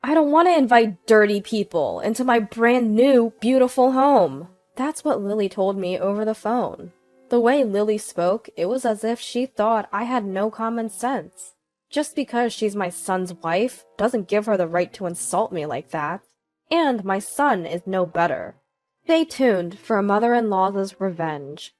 I don't want to invite dirty people into my brand new, beautiful home. That's what Lily told me over the phone. The way Lily spoke, it was as if she thought I had no common sense. Just because she's my son's wife doesn't give her the right to insult me like that. And my son is no better. Stay tuned for a mother-in-law's revenge.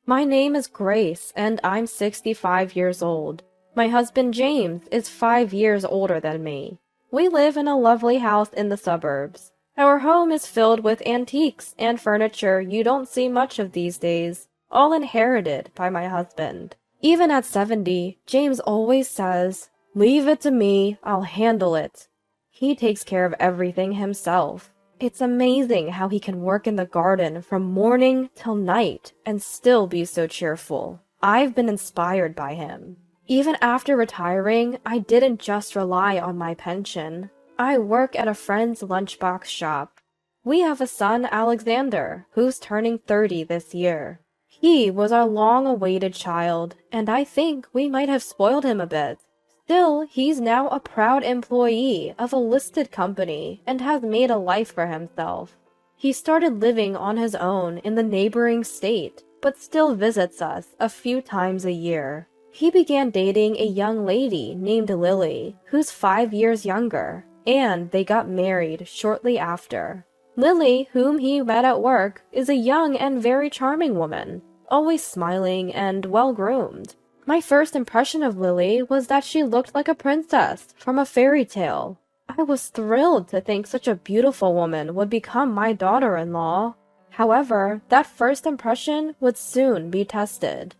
My name is Grace, and I'm 65 years old. My husband James is 5 years older than me. We live in a lovely house in the suburbs. Our home is filled with antiques and furniture you don't see much of these days, all inherited by my husband. Even at 70, James always says, "Leave it to me, I'll handle it." He takes care of everything himself. It's amazing how he can work in the garden from morning till night and still be so cheerful. I've been inspired by him. Even after retiring, I didn't just rely on my pension. I work at a friend's lunchbox shop. We have a son, Alexander, who's turning 30 this year. He was our long-awaited child, and I think we might have spoiled him a bit. Still, he's now a proud employee of a listed company and has made a life for himself. He started living on his own in the neighboring state, but still visits us a few times a year. He began dating a young lady named Lily, who's 5 years younger, and they got married shortly after. Lily, whom he met at work, is a young and very charming woman, always smiling and well-groomed. My first impression of Lily was that she looked like a princess from a fairy tale. I was thrilled to think such a beautiful woman would become my daughter-in-law. However, that first impression would soon be tested.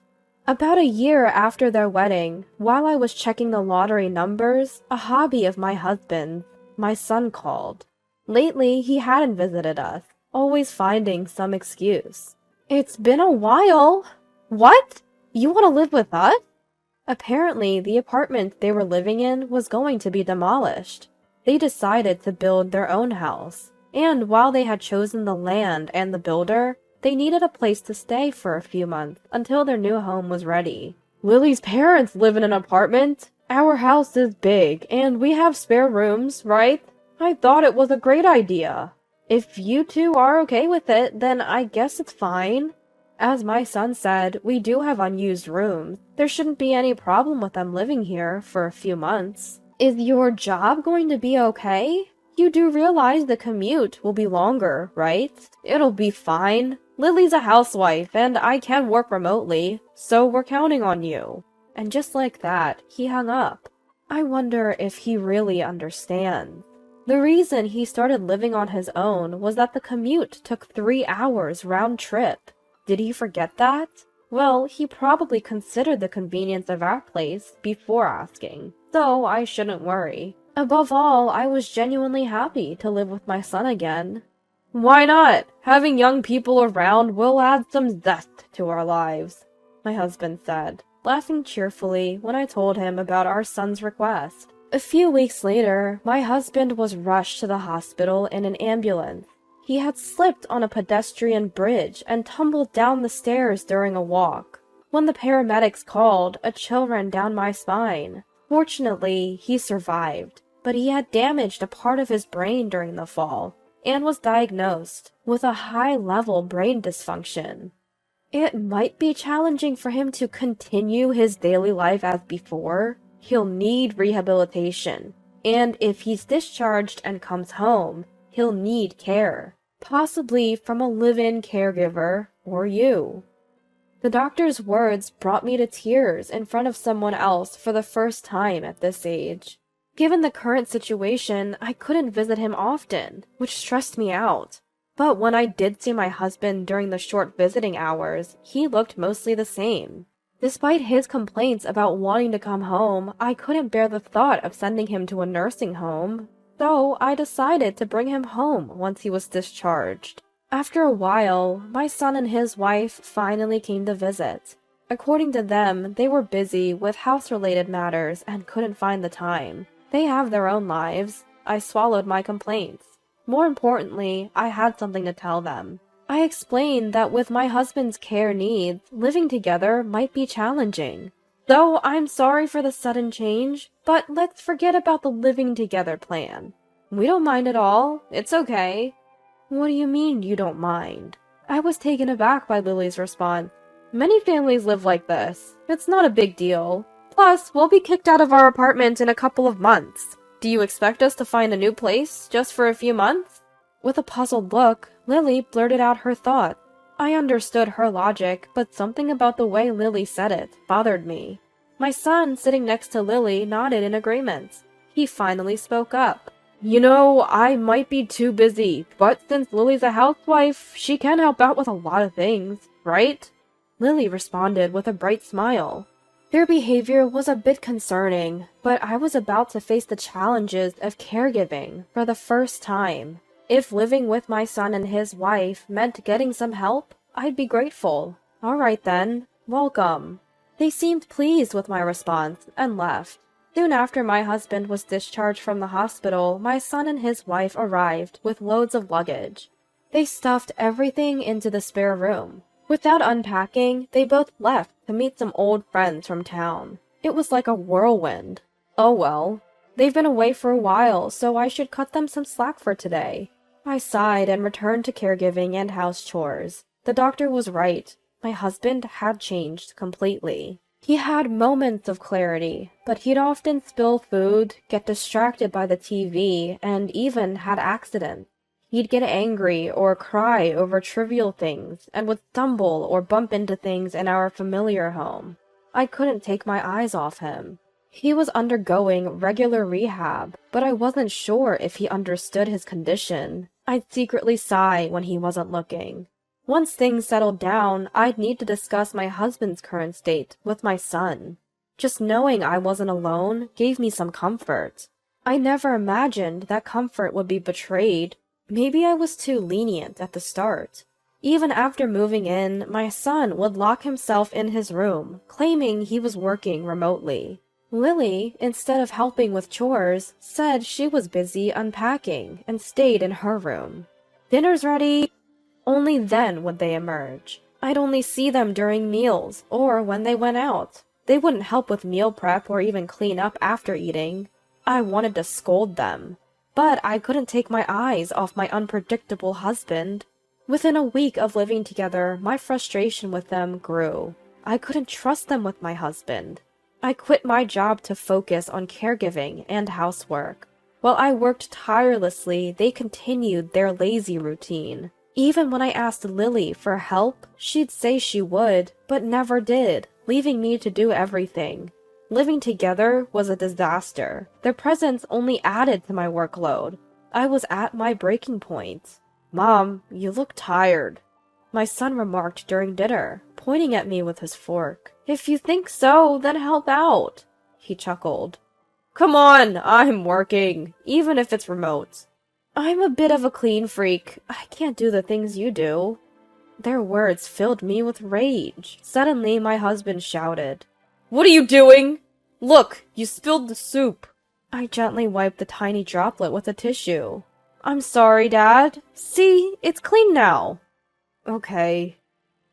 About a year after their wedding, while I was checking the lottery numbers, a hobby of my husband's, my son called. Lately, he hadn't visited us, always finding some excuse. "It's been a while." "What? You want to live with us?" Apparently, the apartment they were living in was going to be demolished. They decided to build their own house, and while they had chosen the land and the builder, they needed a place to stay for a few months until their new home was ready. "Lily's parents live in an apartment. Our house is big, and we have spare rooms, right? I thought it was a great idea. If you two are okay with it, then I guess it's fine. As my son said, we do have unused rooms. There shouldn't be any problem with them living here for a few months. Is your job going to be okay? You do realize the commute will be longer, right? It'll be fine. Lily's a housewife, and I can work remotely, so we're counting on you." And just like that, he hung up. I wonder if he really understands. The reason he started living on his own was that the commute took 3 hours round trip. Did he forget that? Well, he probably considered the convenience of our place before asking, so I shouldn't worry. Above all, I was genuinely happy to live with my son again. "Why not? Having young people around will add some zest to our lives," my husband said, laughing cheerfully when I told him about our son's request. A few weeks later, my husband was rushed to the hospital in an ambulance. He had slipped on a pedestrian bridge and tumbled down the stairs during a walk. When the paramedics called, a chill ran down my spine. Fortunately, he survived, but he had damaged a part of his brain during the fall and was diagnosed with a high-level brain dysfunction. It might be challenging for him to continue his daily life as before. He'll need rehabilitation, and if he's discharged and comes home, he'll need care, possibly from a live-in caregiver or you. The doctor's words brought me to tears in front of someone else for the first time at this age. Given the current situation, I couldn't visit him often, which stressed me out. But when I did see my husband during the short visiting hours, he looked mostly the same. Despite his complaints about wanting to come home, I couldn't bear the thought of sending him to a nursing home. So I decided to bring him home once he was discharged. After a while, my son and his wife finally came to visit. According to them, they were busy with house-related matters and couldn't find the time. They have their own lives. I swallowed my complaints. More importantly, I had something to tell them. I explained that with my husband's care needs, living together might be challenging. So I'm sorry for the sudden change, but let's forget about the living together plan. We don't mind at all. It's okay. What do you mean you don't mind? I was taken aback by Lily's response. Many families live like this. It's not a big deal. Plus, we'll be kicked out of our apartment in a couple of months. Do you expect us to find a new place just for a few months? With a puzzled look, Lily blurted out her thought. I understood her logic, but something about the way Lily said it bothered me. My son, sitting next to Lily, nodded in agreement. He finally spoke up. You know, I might be too busy, but since Lily's a housewife, she can help out with a lot of things, right? Lily responded with a bright smile. Their behavior was a bit concerning, but I was about to face the challenges of caregiving for the first time. If living with my son and his wife meant getting some help, I'd be grateful. All right then, welcome. They seemed pleased with my response and left. Soon after my husband was discharged from the hospital, my son and his wife arrived with loads of luggage. They stuffed everything into the spare room. Without unpacking, they both left to meet some old friends from town. It was like a whirlwind. Oh well. They've been away for a while, so I should cut them some slack for today. I sighed and returned to caregiving and house chores. The doctor was right. My husband had changed completely. He had moments of clarity, but he'd often spill food, get distracted by the TV, and even had accidents. He'd get angry or cry over trivial things, and would stumble or bump into things in our familiar home. I couldn't take my eyes off him. He was undergoing regular rehab, but I wasn't sure if he understood his condition. I'd secretly sigh when he wasn't looking. Once things settled down, I'd need to discuss my husband's current state with my son. Just knowing I wasn't alone gave me some comfort. I never imagined that comfort would be betrayed. Maybe I was too lenient at the start. Even after moving in, my son would lock himself in his room, claiming he was working remotely. Lily, instead of helping with chores, said she was busy unpacking and stayed in her room. Dinner's ready. Only then would they emerge. I'd only see them during meals or when they went out. They wouldn't help with meal prep or even clean up after eating. I wanted to scold them, but I couldn't take my eyes off my unpredictable husband. Within a week of living together, my frustration with them grew. I couldn't trust them with my husband. I quit my job to focus on caregiving and housework. While I worked tirelessly, they continued their lazy routine. Even when I asked Lily for help, she'd say she would, but never did, leaving me to do everything. Living together was a disaster. Their presence only added to my workload. I was at my breaking point. Mom, you look tired, my son remarked during dinner, pointing at me with his fork. If you think so, then help out, he chuckled. Come on, I'm working, even if it's remote. I'm a bit of a clean freak. I can't do the things you do. Their words filled me with rage. Suddenly, my husband shouted, What are you doing? Look, you spilled the soup. I gently wiped the tiny droplet with a tissue. I'm sorry, Dad. See, it's clean now. Okay.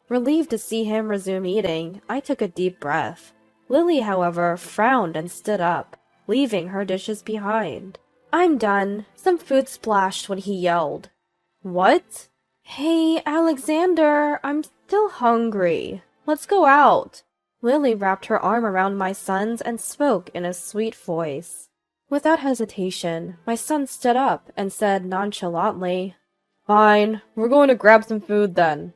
Relieved to see him resume eating, I took a deep breath. Lily, however, frowned and stood up, leaving her dishes behind. I'm done. Some food splashed when he yelled. What? Hey, Alexander, I'm still hungry. Let's go out. Lily wrapped her arm around my son's and spoke in a sweet voice. Without hesitation, my son stood up and said nonchalantly, Fine, we're going to grab some food then.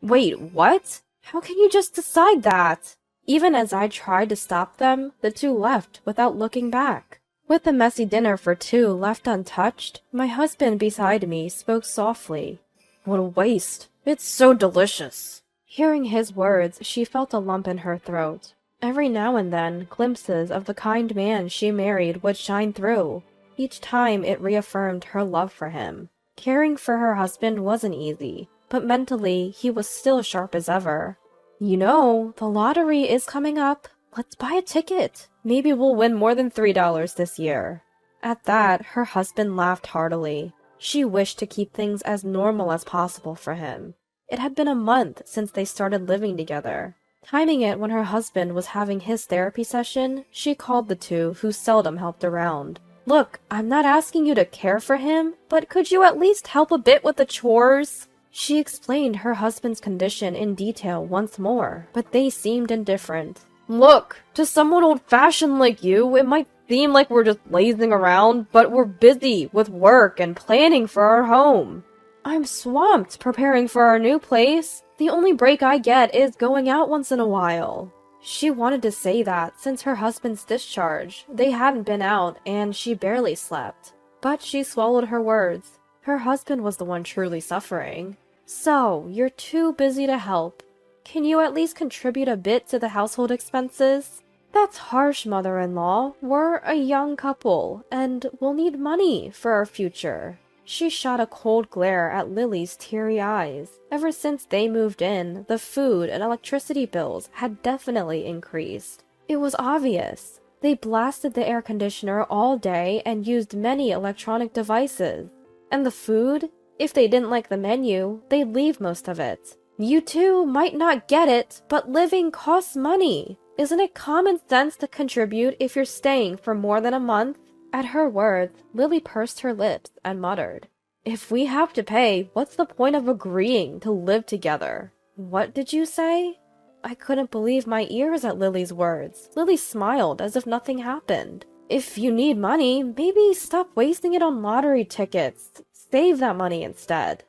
Wait, what? How can you just decide that? Even as I tried to stop them, the two left without looking back. With the messy dinner for two left untouched, my husband beside me spoke softly. What a waste. It's so delicious. Hearing his words, she felt a lump in her throat. Every now and then, glimpses of the kind man she married would shine through. Each time it reaffirmed her love for him. Caring for her husband wasn't easy, but mentally he was still sharp as ever. You know, the lottery is coming up. Let's buy a ticket. Maybe we'll win more than $3 this year. At that, her husband laughed heartily. She wished to keep things as normal as possible for him. It had been a month since they started living together. Timing it when her husband was having his therapy session, she called the two, who seldom helped around. Look, I'm not asking you to care for him, but could you at least help a bit with the chores? She explained her husband's condition in detail once more, but they seemed indifferent. Look, to someone old-fashioned like you, it might seem like we're just lazing around, but we're busy with work and planning for our home. I'm swamped preparing for our new place. The only break I get is going out once in a while. She wanted to say that since her husband's discharge, they hadn't been out and she barely slept. But she swallowed her words. Her husband was the one truly suffering. So, you're too busy to help. Can you at least contribute a bit to the household expenses? That's harsh, mother-in-law. We're a young couple, and we'll need money for our future. She shot a cold glare at Lily's teary eyes. Ever since they moved in, the food and electricity bills had definitely increased. It was obvious. They blasted the air conditioner all day and used many electronic devices. And the food? If they didn't like the menu, they'd leave most of it. You two might not get it, but living costs money. Isn't it common sense to contribute if you're staying for more than a month? At her words, Lily pursed her lips and muttered, If we have to pay, what's the point of agreeing to live together? What did you say? I couldn't believe my ears at Lily's words. Lily smiled as if nothing happened. If you need money, maybe stop wasting it on lottery tickets. Save that money instead.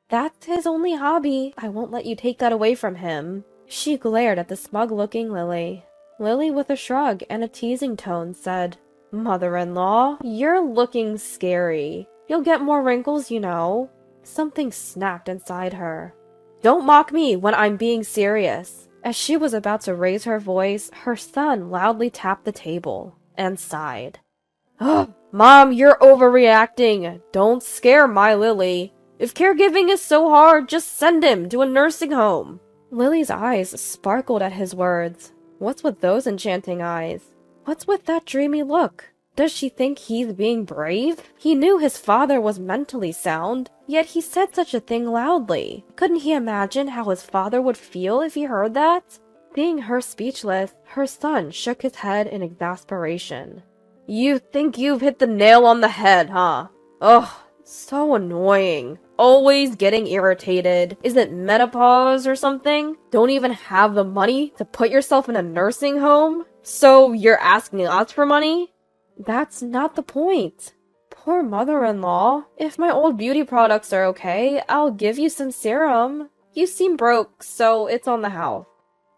That's his only hobby. I won't let you take that away from him. She glared at the smug-looking Lily. Lily, with a shrug and a teasing tone, said, Mother-in-law, you're looking scary. You'll get more wrinkles, you know. Something snapped inside her. Don't mock me when I'm being serious. As she was about to raise her voice, her son loudly tapped the table and sighed. Mom, you're overreacting. Don't scare my Lily. If caregiving is so hard, just send him to a nursing home. Lily's eyes sparkled at his words. What's with those enchanting eyes? What's with that dreamy look? Does she think he's being brave? He knew his father was mentally sound, yet he said such a thing loudly. Couldn't he imagine how his father would feel if he heard that? Seeing her speechless, her son shook his head in exasperation. You think you've hit the nail on the head, huh? Ugh, so annoying. Always getting irritated. Is it menopause or something? Don't even have the money to put yourself in a nursing home? So you're asking us for money? That's not the point. Poor mother-in-law. If my old beauty products are okay, I'll give you some serum. You seem broke, so it's on the house.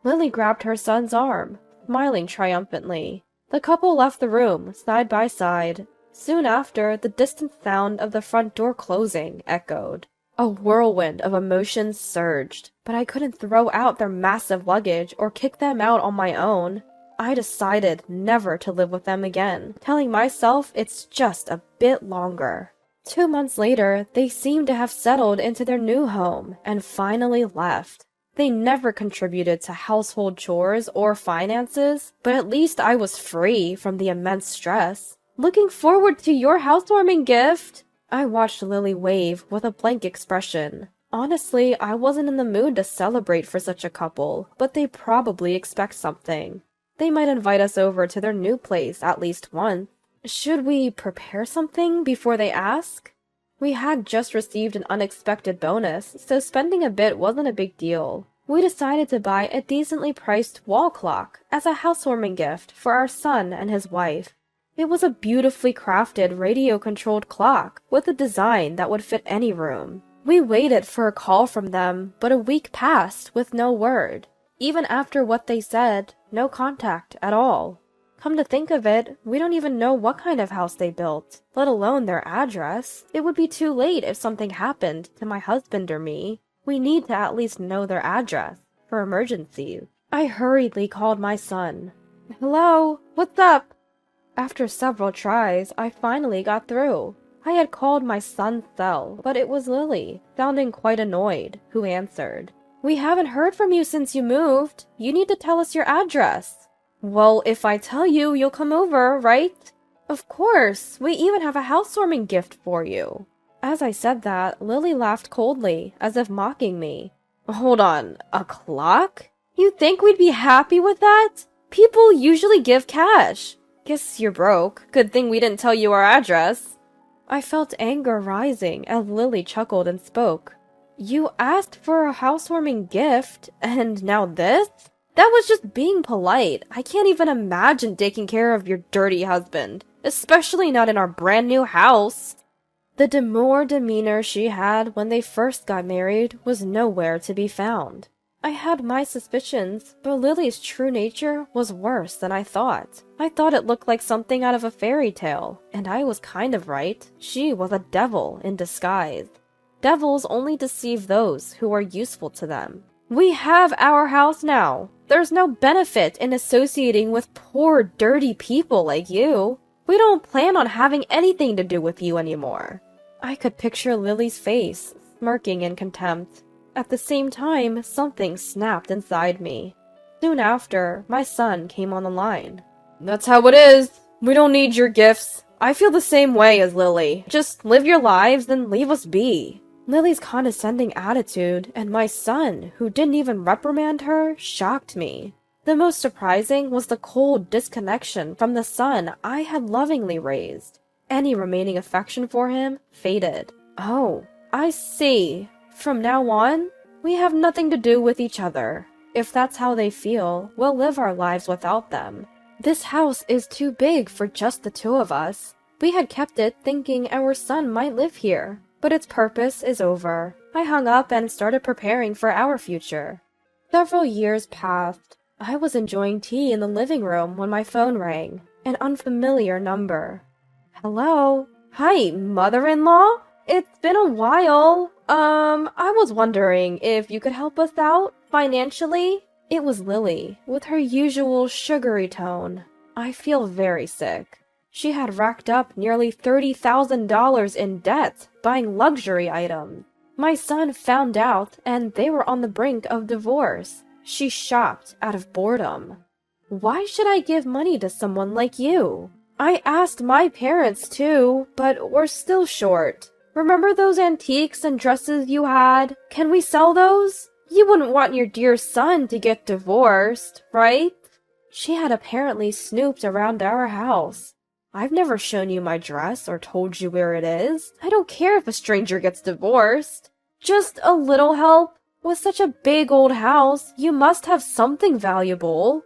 Lily grabbed her son's arm, smiling triumphantly. The couple left the room, side by side. Soon after, the distant sound of the front door closing echoed. A whirlwind of emotions surged, but I couldn't throw out their massive luggage or kick them out on my own. I decided never to live with them again, telling myself it's just a bit longer. 2 months later, they seemed to have settled into their new home and finally left. They never contributed to household chores or finances, but at least I was free from the immense stress. Looking forward to your housewarming gift. I watched Lily wave with a blank expression. Honestly, I wasn't in the mood to celebrate for such a couple, but they probably expect something. They might invite us over to their new place at least once. Should we prepare something before they ask? We had just received an unexpected bonus, so spending a bit wasn't a big deal. We decided to buy a decently priced wall clock as a housewarming gift for our son and his wife. It was a beautifully crafted radio-controlled clock with a design that would fit any room. We waited for a call from them, but a week passed with no word. Even after what they said, no contact at all. Come to think of it, we don't even know what kind of house they built, let alone their address. It would be too late if something happened to my husband or me. We need to at least know their address for emergencies. I hurriedly called my son. Hello, what's up? After several tries, I finally got through. I had called my son's cell, but it was Lily, sounding quite annoyed, who answered. We haven't heard from you since you moved. You need to tell us your address. Well, if I tell you, you'll come over, right? Of course. We even have a housewarming gift for you. As I said that, Lily laughed coldly, as if mocking me. Hold on, a clock? You think we'd be happy with that? People usually give cash. Guess you're broke. Good thing we didn't tell you our address. I felt anger rising as Lily chuckled and spoke. You asked for a housewarming gift, and now this? That was just being polite. I can't even imagine taking care of your dirty husband, especially not in our brand new house. The demure demeanor she had when they first got married was nowhere to be found. I had my suspicions, but Lily's true nature was worse than I thought. I thought it looked like something out of a fairy tale, and I was kind of right. She was a devil in disguise. Devils only deceive those who are useful to them. We have our house now. There's no benefit in associating with poor, dirty people like you. We don't plan on having anything to do with you anymore. I could picture Lily's face, smirking in contempt. At the same time, something snapped inside me. Soon after, my son came on the line. That's how it is. We don't need your gifts. I feel the same way as Lily. Just live your lives and leave us be. Lily's condescending attitude and my son, who didn't even reprimand her, shocked me. The most surprising was the cold disconnection from the son I had lovingly raised. Any remaining affection for him faded. Oh, I see. From now on, we have nothing to do with each other. If that's how they feel, we'll live our lives without them. This house is too big for just the two of us. We had kept it thinking our son might live here, but its purpose is over. I hung up and started preparing for our future. Several years passed. I was enjoying tea in the living room when my phone rang. An unfamiliar number. Hello? Hi, mother-in-law? It's been a while. I was wondering if you could help us out financially? It was Lily, with her usual sugary tone. I feel very sick. She had racked up nearly $30,000 in debt buying luxury items. My son found out, and they were on the brink of divorce. She shopped out of boredom. Why should I give money to someone like you? I asked my parents too, but we're still short. Remember those antiques and dresses you had? Can we sell those? You wouldn't want your dear son to get divorced, right? She had apparently snooped around our house. I've never shown you my dress or told you where it is. I don't care if a stranger gets divorced. Just a little help? With such a big old house, you must have something valuable.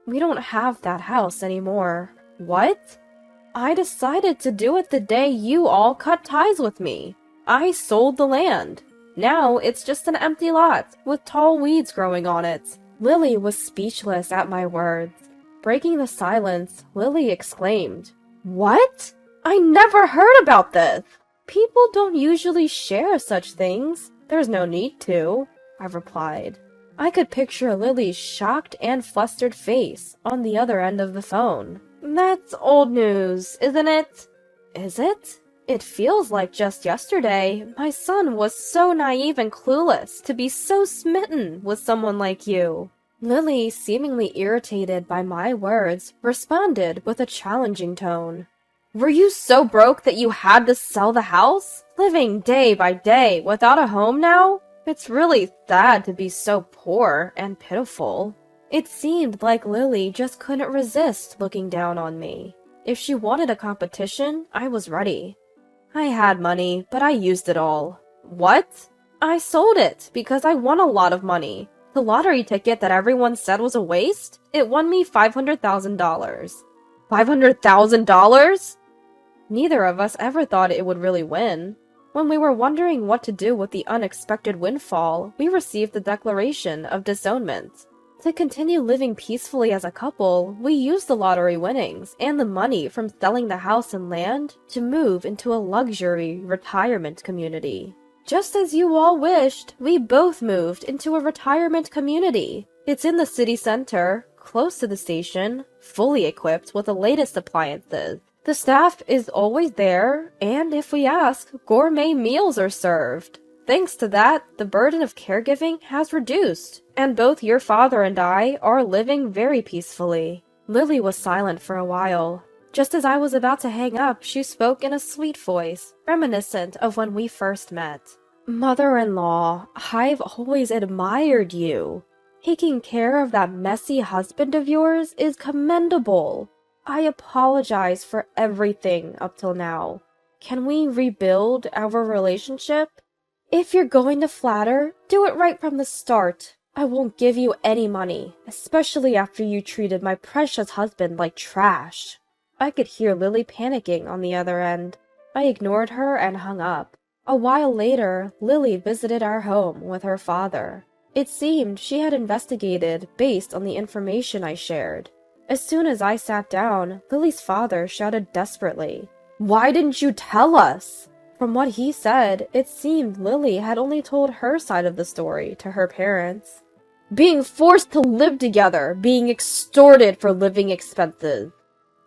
We don't have that house anymore. What? I decided to do it the day you all cut ties with me. I sold the land. Now it's just an empty lot with tall weeds growing on it. Lily was speechless at my words. Breaking the silence, Lily exclaimed, What? I never heard about this. People don't usually share such things. There's no need to, I replied. I could picture Lily's shocked and flustered face on the other end of the phone. That's old news, isn't it? Is it? It feels like just yesterday my son was so naive and clueless to be so smitten with someone like you. Lily, seemingly irritated by my words, responded with a challenging tone. Were you so broke that you had to sell the house? Living day by day without a home now? It's really sad to be so poor and pitiful. It seemed like Lily just couldn't resist looking down on me. If she wanted a competition, I was ready. I had money, but I used it all. What? I sold it because I won a lot of money. The lottery ticket that everyone said was a waste? It won me $500,000. $500,000? Neither of us ever thought it would really win. When we were wondering what to do with the unexpected windfall, we received the declaration of disownment. To continue living peacefully as a couple, we used the lottery winnings and the money from selling the house and land to move into a luxury retirement community. Just as you all wished, we both moved into a retirement community. It's in the city center, close to the station, fully equipped with the latest appliances. The staff is always there, and if we ask, gourmet meals are served. Thanks to that, the burden of caregiving has reduced, and both your father and I are living very peacefully. Lily was silent for a while. Just as I was about to hang up, she spoke in a sweet voice, reminiscent of when we first met. Mother-in-law, I've always admired you. Taking care of that messy husband of yours is commendable. I apologize for everything up till now. Can we rebuild our relationship? If you're going to flatter, do it right from the start. I won't give you any money, especially after you treated my precious husband like trash. I could hear Lily panicking on the other end. I ignored her and hung up. A while later, Lily visited our home with her father. It seemed she had investigated based on the information I shared. As soon as I sat down, Lily's father shouted desperately, "Why didn't you tell us?" From what he said, it seemed Lily had only told her side of the story to her parents. Being forced to live together, being extorted for living expenses.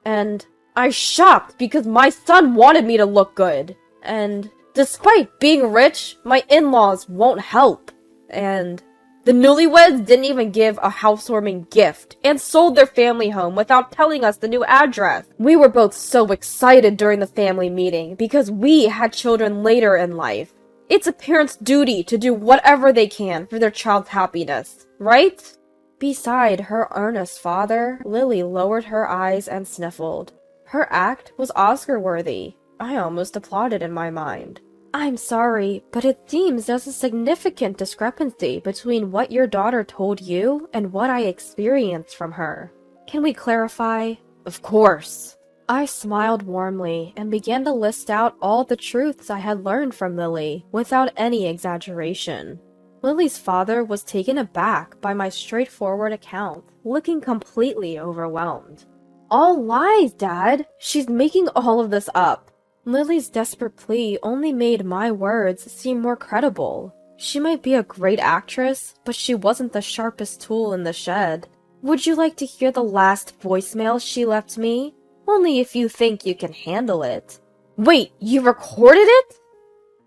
And I shopped because my son wanted me to look good. And despite being rich, my in-laws won't help. And the newlyweds didn't even give a housewarming gift and sold their family home without telling us the new address. We were both so excited during the family meeting because we had children later in life. It's a parent's duty to do whatever they can for their child's happiness, right? Beside her earnest father, Lily lowered her eyes and sniffled. Her act was Oscar-worthy. I almost applauded in my mind. I'm sorry, but it seems there's a significant discrepancy between what your daughter told you and what I experienced from her. Can we clarify? Of course. I smiled warmly and began to list out all the truths I had learned from Lily, without any exaggeration. Lily's father was taken aback by my straightforward account, looking completely overwhelmed. All lies, Dad! She's making all of this up. Lily's desperate plea only made my words seem more credible. She might be a great actress, but she wasn't the sharpest tool in the shed. Would you like to hear the last voicemail she left me? Only if you think you can handle it. Wait, you recorded it?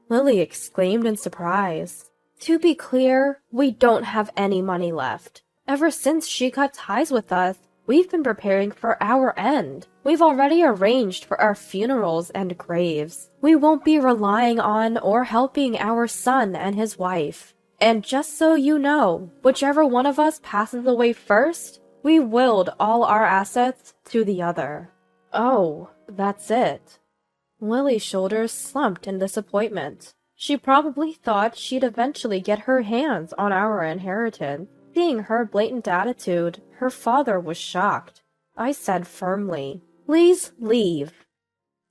Lily exclaimed in surprise. To be clear, we don't have any money left. Ever since she cut ties with us, we've been preparing for our end. We've already arranged for our funerals and graves. We won't be relying on or helping our son and his wife. And just so you know, whichever one of us passes away first, we willed all our assets to the other. Oh, that's it. Lily's shoulders slumped in disappointment. She probably thought she'd eventually get her hands on our inheritance. Seeing her blatant attitude, her father was shocked. I said firmly, "Please leave."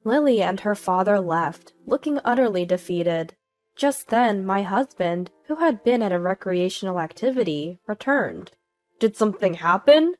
Lily and her father left, looking utterly defeated. Just then, my husband, who had been at a recreational activity, returned. Did something happen?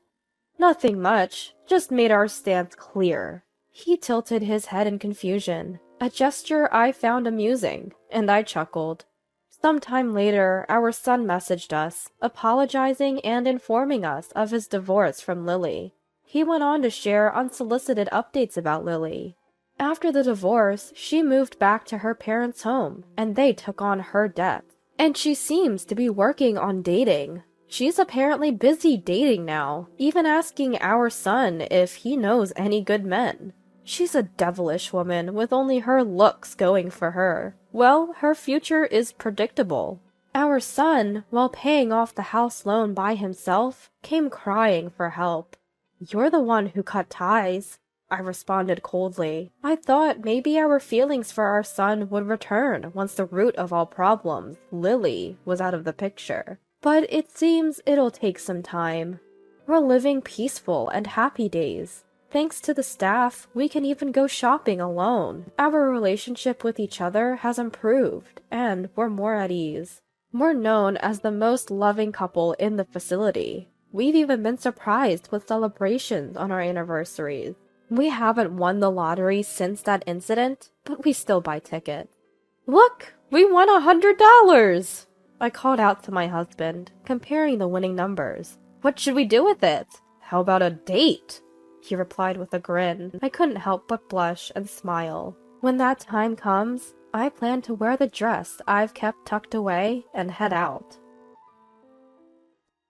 Nothing much, just made our stance clear. He tilted his head in confusion, a gesture I found amusing, and I chuckled. Sometime later, our son messaged us, apologizing and informing us of his divorce from Lily. He went on to share unsolicited updates about Lily. After the divorce, she moved back to her parents' home, and they took on her debts. And she seems to be working on dating. She's apparently busy dating now, even asking our son if he knows any good men. She's a devilish woman with only her looks going for her. Well, her future is predictable. Our son, while paying off the house loan by himself, came crying for help. You're the one who cut ties, I responded coldly. I thought maybe our feelings for our son would return once the root of all problems, Lily, was out of the picture. But it seems it'll take some time. We're living peaceful and happy days. Thanks to the staff, we can even go shopping alone. Our relationship with each other has improved, and we're more at ease. We're known as the most loving couple in the facility. We've even been surprised with celebrations on our anniversaries. We haven't won the lottery since that incident, but we still buy tickets. Look, we won $100! I called out to my husband, comparing the winning numbers. What should we do with it? How about a date? He replied with a grin. I couldn't help but blush and smile. When that time comes, I plan to wear the dress I've kept tucked away and head out.